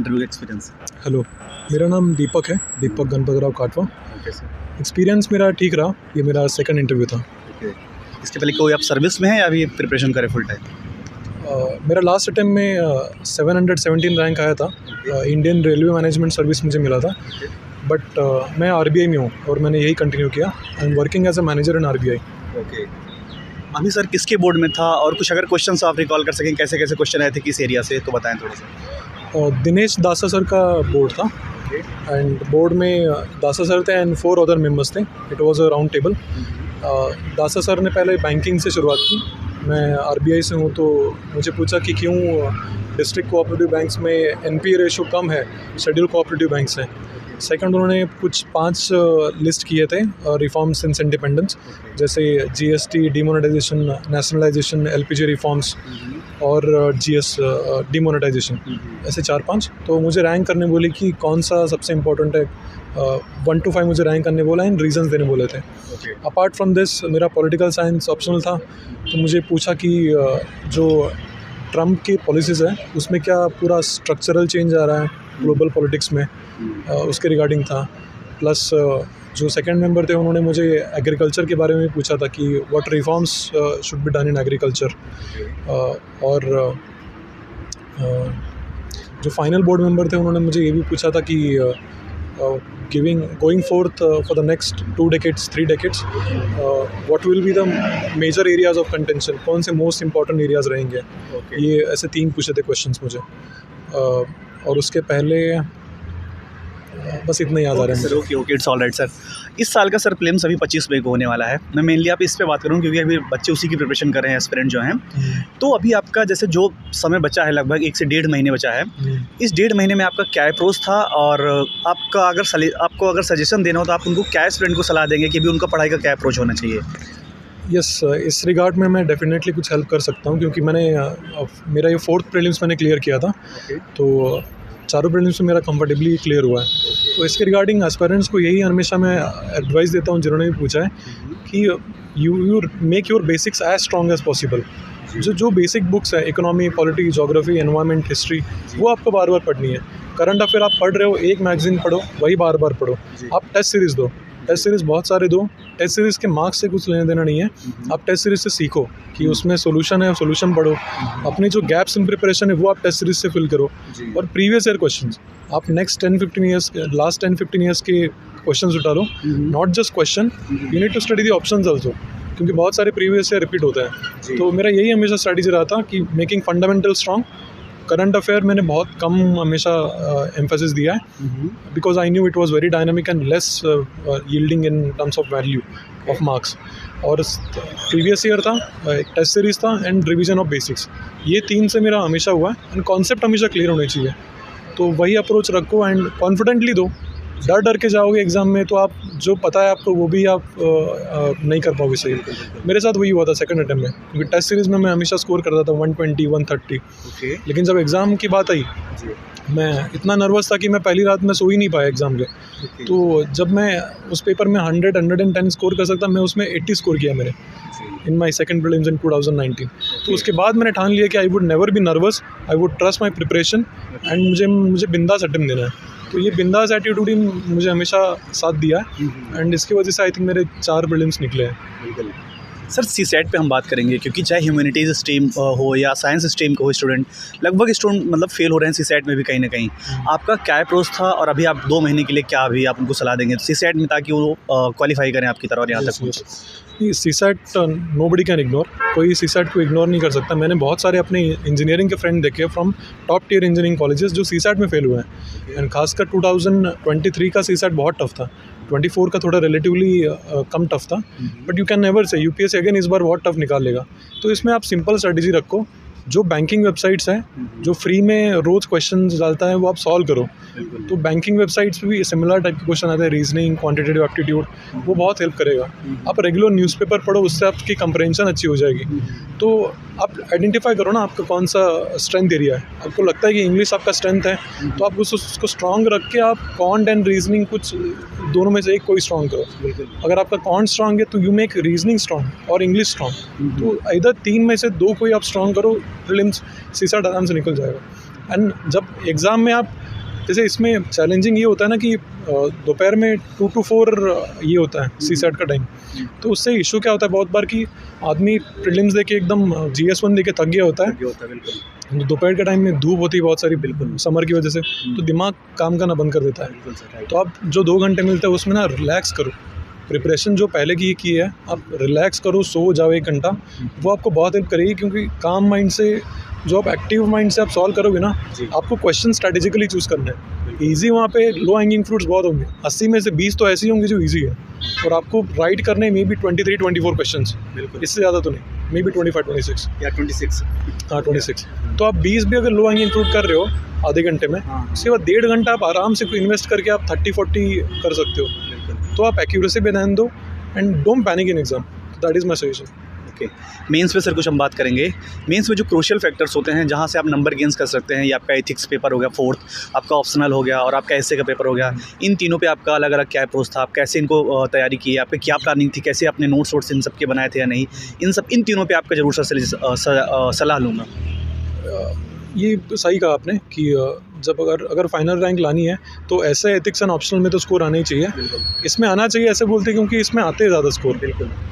Interview experience? Hello, मेरा नाम दीपक है, Deepak Ganpatrao Katwa. Okay sir. Experience मेरा ठीक रहा, ये मेरा सेकंड इंटरव्यू था। ओके, इसके पहले कोई आप सर्विस में हैं या अभी प्रिपरेशन करें फुल टाइम? मेरा लास्ट अटेम्प्ट में 717 रैंक आया था। इंडियन रेलवे मैनेजमेंट सर्विस मुझे मिला था, बट मैं आरबीआई में हूँ और मैंने यही कंटिन्यू किया। I am working as a manager in RBI. Okay, अभी सर किसके बोर्ड में था और कुछ अगर क्वेश्चन आप रिकॉल कर सकें, कैसे कैसे क्वेश्चन आए थे, किस एरिया से, तो बताएं थोड़ा सा। दिनेश दासा सर का बोर्ड था एंड बोर्ड में दासा सर थे एंड 4 अदर मेंबर्स थे। It was a round table. दासा सर ने पहले बैंकिंग से शुरुआत की। मैं आरबीआई से हूँ, तो मुझे पूछा कि क्यों डिस्ट्रिक्ट कोऑपरेटिव बैंक्स में एनपीए रेशो कम है शेड्यूल कोऑपरेटिव बैंक से। सेकंड, उन्होंने कुछ 5 लिस्ट किए थे रिफॉर्म्स सिंस इंडिपेंडेंस, जैसे GST demonetisation, nationalisation, LPG reforms और जीएस डिमोनेटाइजेशन, ऐसे 4-5। तो मुझे रैंक करने बोले कि कौन सा सबसे इम्पोर्टेंट है। 1 to 5 मुझे रैंक करने बोला एंड रीजंस देने बोले थे। अपार्ट फ्रॉम दिस मेरा पॉलिटिकल साइंस ऑप्शनल था, तो मुझे पूछा कि जो ट्रम्प की पॉलिसीज़ है उसमें क्या पूरा स्ट्रक्चरल चेंज आ रहा है ग्लोबल पॉलिटिक्स में, उसके रिगार्डिंग था। प्लस जो सेकंड मेंबर थे उन्होंने मुझे एग्रीकल्चर के बारे में पूछा था कि what reforms should be done in agriculture. और जो फाइनल बोर्ड मेंबर थे उन्होंने मुझे ये भी पूछा था कि going forth for the next 2 decades 3 decades what will be the major areas of contention, कौन से मोस्ट इंपॉर्टेंट एरियाज रहेंगे। ये ऐसे 3 पूछे थे क्वेश्चंस मुझे। और उसके पहले बस इतना याद आ रहा है sir. Okay, it's all right sir. इस साल का सर प्रीलिम्स अभी 25 मई को होने वाला है। मैं मेनली आप इस पे बात करूँ क्योंकि अभी बच्चे उसी की प्रिपरेशन कर रहे हैं, एस्पिरेंट जो हैं। तो अभी आपका जैसे जो समय बचा है, लगभग 1 से 1.5 महीने बचा है, इस 1.5 महीने में आपका क्या अप्रोच था, और आपको अगर सजेशन देना हो तो आप उनको क्या एस्पिरेंट को सलाह देंगे कि अभी उनका पढ़ाई का क्या अप्रोच होना चाहिए? यस, इस रिगार्ड में मैं डेफिनेटली कुछ हेल्प कर सकता हूँ, क्योंकि मैंने मेरा ये 4th प्रीलिम्स मैंने क्लियर किया था। तो चारों प्रीलिम्स में मेरा कंफर्टेबली क्लियर हुआ है। तो इसके रिगार्डिंग एस्पिरेंट्स को यही हमेशा मैं एडवाइस देता हूँ जिन्होंने भी पूछा है कि you make your basics as strong as possible. जो बेसिक बुक्स है, economy, polity, geography, environment, history, वो आपको बार बार पढ़नी है। करंट अफेयर आप पढ़ रहे हो, एक मैगजीन पढ़ो, वही बार बार पढ़ो। आप टेस्ट सीरीज़ दो, टेस्ट सीरीज़ बहुत सारे दो। टेस्ट सीरीज़ के मार्क्स से कुछ लेना देना नहीं है। आप टेस्ट सीरीज़ से सीखो कि उसमें सोल्यूशन है, सोल्यूशन पढ़ो। अपने जो गैप्स इन प्रिपरेशन है वो आप टेस्ट सीरीज़ से फिल करो। और प्रीवियस ईयर क्वेश्चंस आप नेक्स्ट 10-15 ईयर्स, लास्ट 10-15 ईयर्स के क्वेश्चंस उठा लो। Not just question, you need to study the options also, क्योंकि बहुत सारे प्रीवियस ईयर रिपीट होता है। तो मेरा यही हमेशा स्ट्रैटेजी रहा था कि making fundamental strong. Current affair मैंने बहुत कम हमेशा एम्फेसिस दिया है, because I knew it was very dynamic and less yielding in terms of value of marks. और प्रीवियस ईयर था, एक टेस्ट सीरीज था एंड रिवीजन ऑफ बेसिक्स। ये 3 से मेरा हमेशा हुआ है एंड कॉन्सेप्ट हमेशा क्लियर होने चाहिए। तो वही अप्रोच रखो एंड कॉन्फिडेंटली दो। डर के जाओगे एग्ज़ाम में तो आप जो पता है आपको वो भी आप नहीं कर पाओगे सही। मेरे साथ वही हुआ था सेकंड अटेम्प्ट में, क्योंकि टेस्ट सीरीज़ में मैं हमेशा स्कोर करता था 120, 130। लेकिन जब एग्ज़ाम की बात आई, मैं इतना नर्वस था कि मैं पहली रात में सो ही नहीं पाया एग्ज़ाम के। तो जब मैं उस पेपर में 100-110 स्कोर कर सकता, मैं उसमें 80 स्कोर किया मेरे इन माई सेकंड प्रीलिम्स इन 2019। तो उसके बाद मैंने ठान लिया कि I would never be nervous, I would trust my preparation and मुझे बिंदास अटेम्प्ट देना है। तो ये बिंदास एटीट्यूड ही मुझे हमेशा साथ दिया है एंड इसकी वजह से आई थिंक मेरे 4 प्रीलिम्स निकले हैं। सर सीसैट पे हम बात करेंगे, क्योंकि चाहे ह्यूमैनिटीज़ स्ट्रीम हो या साइंस स्ट्रीम का हो स्टूडेंट, लगभग स्टूडेंट मतलब फेल हो रहे हैं सीसैट में भी कहीं ना कहीं। आपका क्या अप्रोच था और अभी आप 2 महीने के लिए क्या अभी आप उनको सलाह देंगे सीसैट में, ताकि वो क्वालिफाई करें आपकी तरह और यहाँ तक पहुँचे? सीसैट नोबडी कैन इग्नोर, कोई सीसैट को इग्नोर नहीं कर सकता। मैंने बहुत सारे अपने इंजीनियरिंग के फ्रेंड देखे from top tier engineering colleges जो सीसैट में फेल हुए हैं। एंड खासकर 2023 का सीसैट बहुत टफ था, 24 का थोड़ा रिलेटिवली कम टफ था, but you can never say UPSC again इस बार बहुत टफ निकाल लेगा। तो इसमें आप सिंपल स्ट्रेटजी रखो। जो बैंकिंग वेबसाइट्स हैं जो फ्री में रोज़ क्वेश्चन डालता है वो आप सॉल्व करो। तो बैंकिंग वेबसाइट्स पे भी सिमिलर टाइप के क्वेश्चन आते हैं, रीजनिंग, क्वांटिटेटिव एप्टीट्यूड, वो बहुत हेल्प करेगा। आप रेगुलर न्यूज़पेपर पढ़ो, उससे आपकी कंप्रेंशन अच्छी हो जाएगी। तो आप आइडेंटिफाई करो ना आपका कौन सा स्ट्रेंथ एरिया है। आपको लगता है कि इंग्लिश आपका स्ट्रेंथ है तो आप उसको स्ट्रॉन्ग रख के आप क्वांट एंड रीजनिंग कुछ दोनों में से एक कोई स्ट्रॉन्ग करो। अगर आपका क्वांट स्ट्रॉन्ग है तो यू मेक रीजनिंग स्ट्रॉन्ग और इंग्लिश स्ट्रॉन्ग। तो इधर 3 में से 2 कोई आप स्ट्रॉन्ग करो, प्रीलिम्स सीसैट आराम से निकल जाएगा। एंड जब एग्ज़ाम में आप जैसे इसमें चैलेंजिंग ये होता है ना कि दोपहर में 2 to 4 ये होता है CSAT का टाइम, तो उससे इशू क्या होता है बहुत बार कि आदमी प्रीलिम्स देके एकदम GS1 देके थक गया होता है, तो दोपहर के टाइम में धूप होती है बहुत सारी, बिल्कुल समर की वजह से, तो दिमाग काम करना बंद कर देता है। तो आप जो 2 घंटे मिलते हैं उसमें ना रिलैक्स करो, प्रिपरेशन जो पहले की है आप रिलैक्स करो, सो जाओ 1 घंटा, वो आपको बहुत हेल्प करेगी, क्योंकि काम माइंड से जो आप एक्टिव माइंड से आप सॉल्व करोगे ना, आपको क्वेश्चन स्ट्रेटेजिकली चूज़ करना है। ईजी वहाँ पे लो हैंगिंग फ्रूट्स बहुत होंगे, 80 में से 20 तो ऐसी होंगी जो ईजी है, और आपको राइट करने में भी 23-24 क्वेश्चंस, इससे ज़्यादा तो नहीं, मे बी 25-26 या 26। हाँ 26। तो आप 20 भी अगर लो हैंगिंग फ्रूट कर रहे हो आधे घंटे में, उसके बाद 1.5 घंटा आप आराम से इन्वेस्ट करके आप 30-40 कर सकते हो। तो आप एक्यूरेसी पे ध्यान दो and don't panic in exam, that is my suggestion. Okay, mains पे सर कुछ हम बात करेंगे। मेंस में जो क्रूशियल फैक्टर्स होते हैं जहाँ से आप नंबर गेन्स कर सकते हैं, ये आपका एथिक्स पेपर हो गया 4th, आपका ऑप्शनल हो गया, और आपका एसे का पेपर हो गया, इन तीनों पे आपका अलग अलग क्या अप्रोच था, आप कैसे इनको तैयारी की, आपकी क्या प्लानिंग थी, कैसे आपने नोट्स वोट्स इन सब के बनाए थे या नहीं, इन तीनों पे आपका ज़रूर सलाह लूँगा। ये सही कहा आपने कि जब अगर फाइनल रैंक लानी है तो ऐसे एथिक्स एंड ऑप्शनल में तो स्कोर आना ही चाहिए, इसमें आना चाहिए ऐसे बोलते हैं क्योंकि इसमें आते हैं ज़्यादा स्कोर।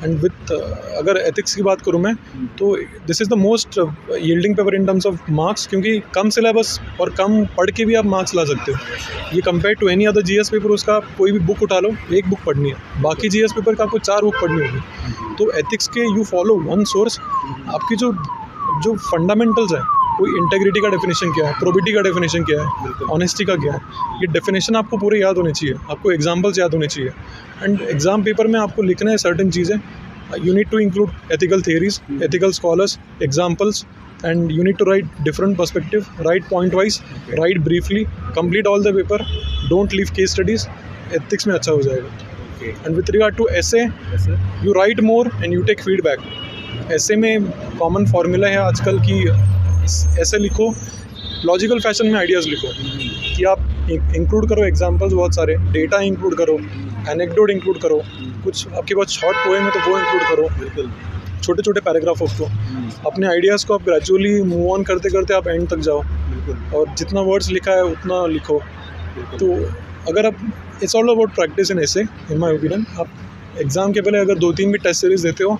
एंड विथ अगर एथिक्स की बात करूँ मैं, तो this is the most yielding paper in terms of marks, क्योंकि कम सिलेबस और कम पढ़ के भी आप मार्क्स ला सकते हो। ये compare to any other GS paper, उसका आप कोई भी बुक उठा लो, 1 बुक पढ़नी है, बाकी GS पेपर का आपको 4 बुक पढ़नी होगी। तो एथिक्स के यू फॉलो 1 सोर्स, आपकी जो फंडामेंटल्स हैं, कोई इंटेग्रिटी का डेफिनेशन क्या है, प्रोबिटी का डेफिनेशन क्या है, ऑनेस्टी का क्या है, ये डेफिनेशन आपको पूरे याद होने चाहिए, आपको एग्जांपल्स याद होने चाहिए। एंड एग्जाम पेपर में आपको लिखना है सर्टेन चीज़ें, you need to include ethical theories, ethical scholars, examples, and you need to write different perspective, write point wise, write briefly, complete all the paper, don't leave case studies, ethics में अच्छा हो जाएगा। And with regard to essay, you write more and you take feedback. ऐसे में common formula है आजकल की ऐसे लिखो, लॉजिकल फैशन में आइडियाज़ लिखो, कि आप इंक्लूड करो एग्जांपल्स बहुत सारे, डेटा इंक्लूड करो, एनेक्डोट इंक्लूड करो, कुछ आपके पास शॉर्ट पोएम है तो वो इंक्लूड करो, छोटे छोटे पैराग्राफ उसको, अपने आइडियाज़ को आप ग्रेजुअली मूव ऑन करते करते आप एंड तक जाओ, और जितना वर्ड्स लिखा है उतना लिखो। तो अगर आप, it's all about practice in ऐसे, इन माई ओपिनियन। आप एग्ज़ाम के पहले अगर 2-3 भी टेस्ट सीरीज देते हो,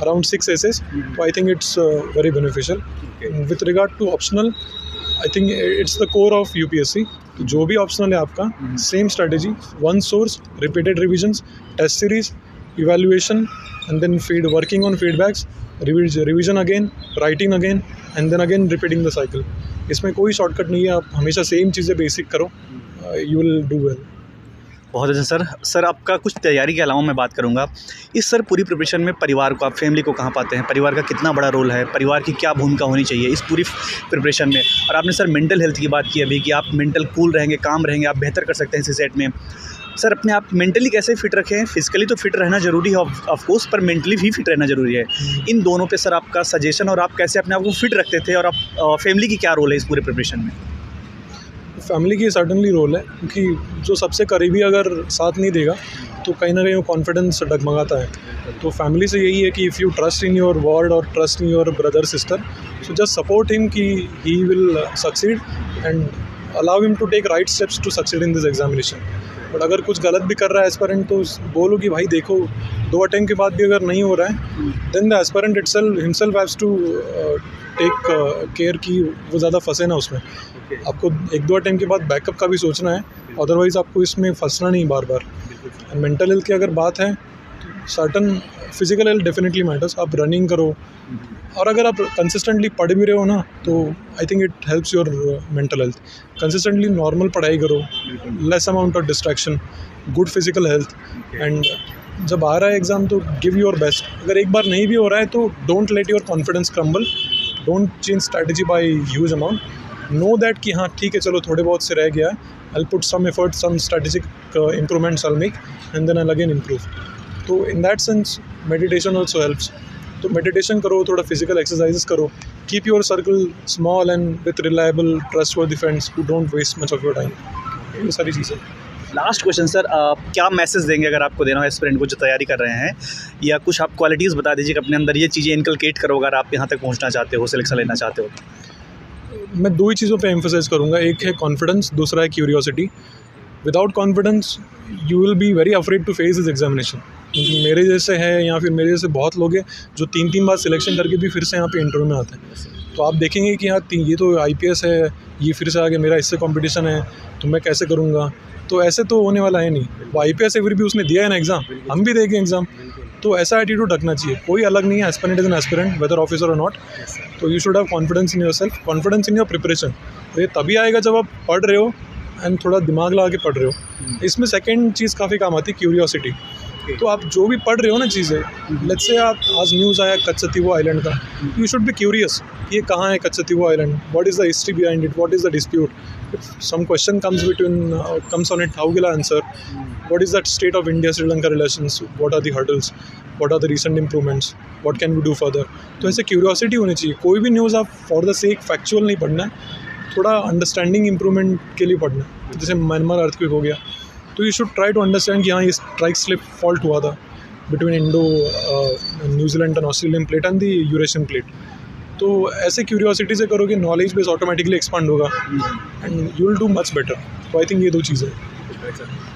अराउंड 6 एसेस, तो I think it's very beneficial. With regard to optional, I think it's the core of UPSC। तो जो भी ऑप्शनल है आपका, same strategy, 1 source, repeated revisions, test series, evaluation, and then working on feedbacks, revision again, writing again, and then again repeating the cycle. इसमें कोई shortcut नहीं है, आप हमेशा सेम चीज़ें बेसिक करो, यू विल डू वेल। बहुत अच्छा सर आपका कुछ तैयारी के अलावा मैं बात करूंगा, इस सर पूरी प्रिपरेशन में परिवार को, आप फैमिली को कहाँ पाते हैं, परिवार का कितना बड़ा रोल है, परिवार की क्या भूमिका होनी चाहिए इस पूरी प्रिपरेशन में। और आपने सर मेंटल हेल्थ की बात की अभी, कि आप मेंटल कूल रहेंगे, काम रहेंगे, आप बेहतर कर सकते हैं CSAT में। सर अपने आप मेंटली कैसे फिट रखें? फिजिकली तो फिट रहना ज़रूरी है ऑफ कोर्स, पर मेंटली भी फिट रहना ज़रूरी है। इन दोनों पे सर आपका सजेशन, और आप कैसे अपने आप को फिट रखते थे, और आप फैमिली की क्या रोल है इस पूरे प्रिपरेशन में? फैमिली की सर्टनली रोल है, क्योंकि जो सबसे करीबी अगर साथ नहीं देगा तो कहीं ना कहीं वो कॉन्फिडेंस डगमगाता है। तो फैमिली से यही है कि if you trust in your word और trust in your brother sister, so just support him कि he will succeed, and allow him to take right steps to succeed in this examination. But अगर कुछ गलत भी कर रहा है aspirant, तो बोलो कि भाई देखो, 2 अटेम्प्ट के बाद भी अगर नहीं हो रहा है, then the aspirant himself has to take care कि वो ज़्यादा फंसे ना उसमें। आपको 1-2 अटेम्प्ट के बाद बैकअप का भी सोचना है, अदरवाइज़ आपको इसमें फंसना नहीं बार बार। एंड मेंटल हेल्थ की अगर बात है, तो certain physical health definitely matters. आप रनिंग करो, और अगर आप कंसिस्टेंटली पढ़ भी रहे हो ना, तो I think it helps your mental health. Consistently normal पढ़ाई करो, less amount of distraction, good physical health, and जब आ रहा है एग्ज़ाम तो गिव योर बेस्ट। अगर एक बार नहीं भी हो रहा है तो don't let your confidence crumble, don't change strategy by huge amount. Know that कि हाँ ठीक है, चलो थोड़े बहुत से रह गया, I'll put some effort, some strategic improvements I'll make, and then I'll again improve. तो in that sense meditation also helps. तो meditation करो, थोड़ा physical exercises करो, keep your circle small and with reliable trustworthy friends who don't waste much of your time. ये सारी चीज़ें। Last question sir, क्या message देंगे अगर आपको देना हो एस्पिरेंट को जो तैयारी कर रहे हैं, या कुछ आप क्वालिटीज़ बता दीजिए कि अपने अंदर ये चीज़ें इनकलकेट करो अगर आप यहाँ तक पहुँचना चाहते हो, सिलेक्शन लेना चाहते हो। मैं दो ही चीज़ों पे एम्फसाइज करूँगा, एक है कॉन्फिडेंस, दूसरा है curiosity. Without confidence you will be very afraid to face this examination, क्योंकि मेरे जैसे है या फिर मेरे जैसे बहुत लोग हैं जो 3-3 बार सिलेक्शन करके भी फिर से यहाँ पे इंटरव्यू में आते हैं। तो आप देखेंगे कि हाँ ये तो IPS है, ये फिर से आगे मेरा इससे कंपटीशन है, तो मैं कैसे करूँगा। तो ऐसे तो होने वाला है नहीं। वो IPS से फिर भी उसने दिया है ना एग्ज़ाम, हम भी देंगे एग्ज़ाम। तो ऐसा एटीट्यूड रखना चाहिए, कोई अलग नहीं है, aspirant is an aspirant whether officer और नॉट। तो you should have confidence in your self, confidence in your preparation. ये तभी आएगा जब आप पढ़ रहे हो एंड थोड़ा दिमाग लगा के पढ़ रहे हो। इसमें सेकंड चीज़ काफ़ी काम आती है, क्यूरियोसिटी। तो आप जो भी पढ़ रहे हो ना चीज़ें, लेट्स से आप आज न्यूज़ आया कच्चतीवो आइलैंड का, यू शुड बी क्यूरियस, ये कहाँ है Katchatheevu island, what is the history behind it, what is the dispute, some question comes on it, how will I answer, what is that state of India Sri Lanka relations, what are the hurdles, what are the recent improvements, what can we do further। तो ऐसे curiosity होनी चाहिए। कोई भी news आप for the sake factual नहीं पढ़ना है, थोड़ा अंडरस्टैंडिंग इंप्रूवमेंट के लिए पढ़ना है। जैसे म्यांमार अर्थक्वेक हो गया, तो you should try to understand कि हाँ ये स्ट्राइक स्लिप फॉल्ट हुआ था between Indo New Zealand and Australian plate and the Eurasian plate. तो ऐसे क्यूरियोसिटी से करोगे, नॉलेज बेस ऑटोमेटिकली एक्सपांड होगा and you will do much better. तो आई थिंक ये दो चीज़ें हैं।